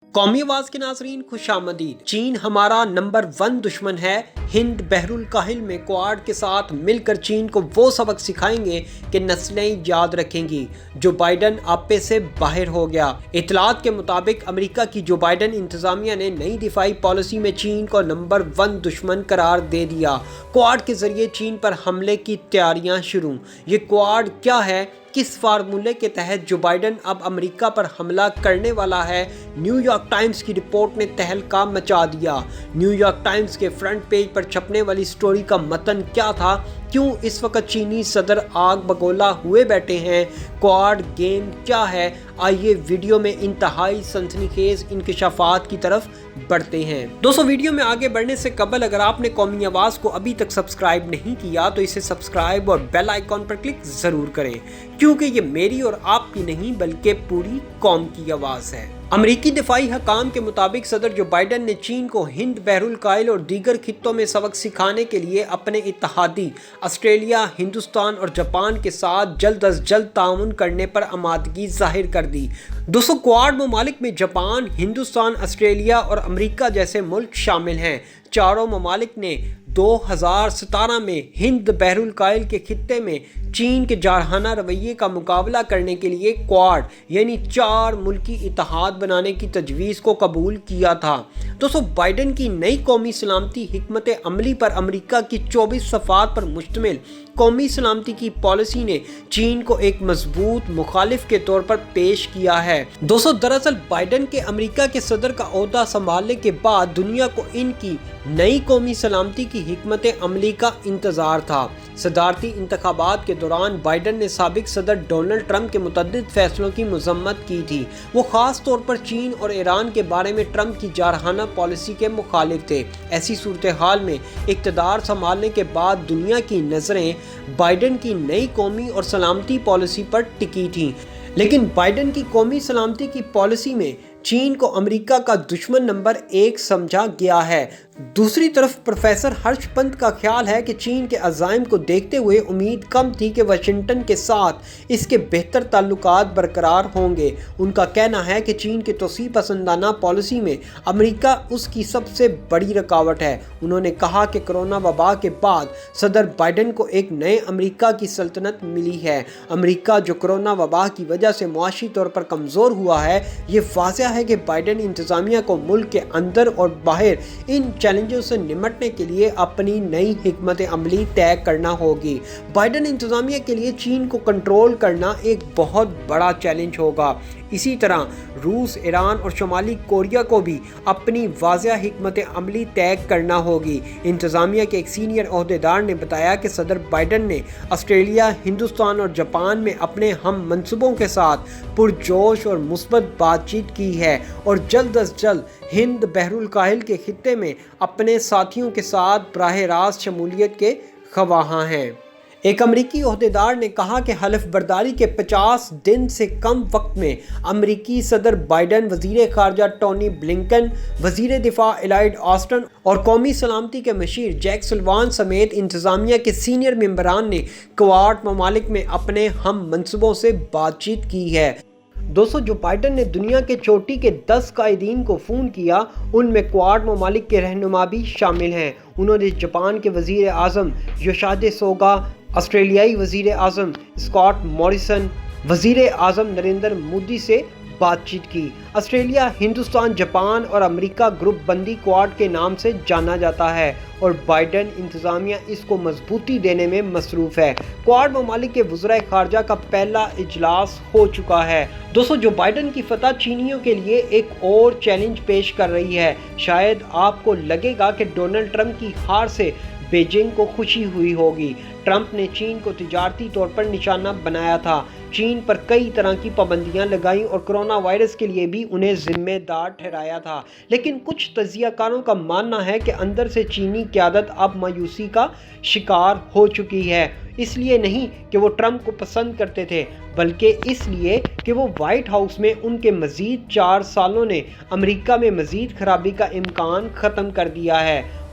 قومی آواز کے ناظرین خوش آمدید۔ چین ہمارا نمبر 1 دشمن ہے۔ ہند بحر الکاہل میں کوآڈ کے ساتھ مل کر چین کو وہ سبق سکھائیں گے کہ نسلیں یاد رکھیں گی۔ جو بائیڈن آپے سے باہر ہو گیا۔ اطلاعات کے مطابق امریکہ کی جو بائیڈن انتظامیہ نے نئی دفاعی پالیسی میں چین کو نمبر 1 دشمن قرار دے دیا۔ کوآڈ کے ذریعے چین پر حملے کی تیاریاں شروع۔ یہ کوآڈ کیا ہے؟ کس فارمولے کے تحت جو بائیڈن اب امریکہ پر حملہ کرنے والا ہے؟ نیو یارک ٹائمز کی رپورٹ نے تہلکہ مچا دیا۔ نیو یارک ٹائمز کے فرنٹ پیج پر چھپنے والی سٹوری کا متن کیا تھا؟ کیوں اس وقت چینی صدر آگ بگولا ہوئے بیٹھے ہیں؟ کوآڈ گیم کیا ہے؟ آئیے ویڈیو میں انتہائی سنسنی خیز انکشافات کی طرف بڑھتے ہیں۔ دوستو، ویڈیو میں آگے بڑھنے سے قبل اگر آپ نے قومی آواز کو ابھی تک سبسکرائب نہیں کیا تو اسے سبسکرائب اور بیل آئیکن پر کلک ضرور کریں، کیونکہ یہ میری اور آپ کی نہیں بلکہ پوری قوم کی آواز ہے۔ امریکی دفاعی حکام کے مطابق صدر جو بائیڈن نے چین کو ہند بحر الکاہل اور دیگر خطوں میں سبق سکھانے کے لیے اپنے اتحادی آسٹریلیا، ہندوستان اور جاپان کے ساتھ جلد از جلد تعاون کرنے پر آمادگی ظاہر کر دی۔ دوستو، کوآڈ ممالک میں جاپان، ہندوستان، آسٹریلیا اور امریکہ جیسے ملک شامل ہیں۔ چاروں ممالک نے 2017 میں ہند بحر الکاہل کے خطے میں چین کے جارحانہ رویے کا مقابلہ کرنے کے لیے کوآڈ یعنی 4 ملکی اتحاد بنانے کی تجویز کو قبول کیا تھا۔ دوستو، بائیڈن کی نئی قومی سلامتی حکمت عملی پر امریکہ کی 24 صفحات پر مشتمل قومی سلامتی کی پالیسی نے چین کو ایک مضبوط مخالف کے طور پر پیش کیا ہے۔ دوستو، دراصل بائیڈن کے امریکہ کے صدر کا عہدہ سنبھالنے کے بعد دنیا کو ان کی نئی قومی سلامتی کی حکمت عملی کا انتظار تھا۔ صدارتی انتخابات کے دوران بائیڈن نے سابق صدر ڈونلڈ ٹرمپ کے متعدد فیصلوں کی مذمت کی تھی۔ وہ خاص طور پر چین اور ایران کے بارے میں ٹرمپ کی جارحانہ پالیسی کے مخالف تھے۔ ایسی صورتحال میں اقتدار سنبھالنے کے بعد دنیا کی نظریں بائیڈن کی نئی قومی اور سلامتی پالیسی پر ٹکی تھیں، لیکن بائیڈن کی قومی سلامتی کی پالیسی میں چین کو امریکہ کا دشمن نمبر 1 سمجھا گیا ہے۔ دوسری طرف پروفیسر ہرش پنت کا خیال ہے کہ چین کے عزائم کو دیکھتے ہوئے امید کم تھی کہ واشنگٹن کے ساتھ اس کے بہتر تعلقات برقرار ہوں گے۔ ان کا کہنا ہے کہ چین کے توسیع پسندانہ پالیسی میں امریکہ اس کی سب سے بڑی رکاوٹ ہے۔ انہوں نے کہا کہ کرونا وبا کے بعد صدر بائیڈن کو ایک نئے امریکہ کی سلطنت ملی ہے۔ امریکہ جو کرونا وبا کی وجہ سے معاشی طور پر کمزور ہوا ہے، یہ واضح ہے کہ بائیڈن انتظامیہ کو ملک کے اندر اور باہر ان چیلنجوں سے نمٹنے کے لیے اپنی نئی حکمت عملی طے کرنا ہوگی۔ بائیڈن انتظامیہ کے لیے چین کو کنٹرول کرنا ایک بہت بڑا چیلنج ہوگا۔ اسی طرح روس، ایران اور شمالی کوریا کو بھی اپنی واضح حکمت عملی طے کرنا ہوگی۔ انتظامیہ کے ایک سینئر عہدیدار نے بتایا کہ صدر بائیڈن نے آسٹریلیا، ہندوستان اور جاپان میں اپنے ہم منصبوں کے ساتھ پرجوش اور مثبت بات چیت کی ہے اور جلد از جلد ہند بحر الکاہل کے خطے میں اپنے ساتھیوں کے ساتھ براہ راست شمولیت کے خواہاں ہیں۔ ایک امریکی عہدیدار نے کہا کہ حلف برداری کے 50 دن سے کم وقت میں امریکی صدر بائیڈن، وزیر خارجہ ٹونی بلنکن، وزیر دفاع لوئڈ آسٹن اور قومی سلامتی کے مشیر جیک سلوان سمیت انتظامیہ کے سینئر ممبران نے کوآڈ ممالک میں اپنے ہم منصبوں سے بات چیت کی ہے۔ دوستو، جو بائیڈن نے دنیا کے چوٹی کے 10 قائدین کو فون کیا، ان میں کوآڈ ممالک کے رہنما بھی شامل ہیں۔ انہوں نے جاپان کے وزیر اعظم یوشیہیدے سوگا، آسٹریلیائی وزیر اعظم اسکاٹ موریسن، وزیر اعظم نریندر مودی سے بات چیت کی۔ آسٹریلیا، ہندوستان، جاپان اور امریکہ گروپ بندی کوآڈ کے نام سے جانا جاتا ہے اور بائیڈن انتظامیہ اس کو مضبوطی دینے میں مصروف ہے۔ کوآڈ ممالک کے وزرائے خارجہ کا پہلا اجلاس ہو چکا ہے۔ دوستو، جو بائیڈن کی فتح چینیوں کے لیے ایک اور چیلنج پیش کر رہی ہے۔ شاید آپ کو لگے گا کہ ڈونلڈ ٹرمپ کی ہار سے بیجنگ کو خوشی ہوئی ہوگی۔ ٹرمپ نے چین کو تجارتی طور پر نشانہ بنایا تھا، چین پر کئی طرح کی پابندیاں لگائیں اور کرونا وائرس کے لیے بھی انہیں ذمہ دار ٹھہرایا تھا۔ لیکن کچھ تجزیہ کاروں کا ماننا ہے کہ اندر سے چینی قیادت اب مایوسی کا شکار ہو چکی ہے۔ اس لیے نہیں کہ وہ ٹرمپ کو پسند کرتے تھے، بلکہ اس لیے کہ وہ وائٹ ہاؤس میں ان کے مزید 4 سالوں نے امریکہ میں مزید خرابی کا امکان ختم کر دیا ہے۔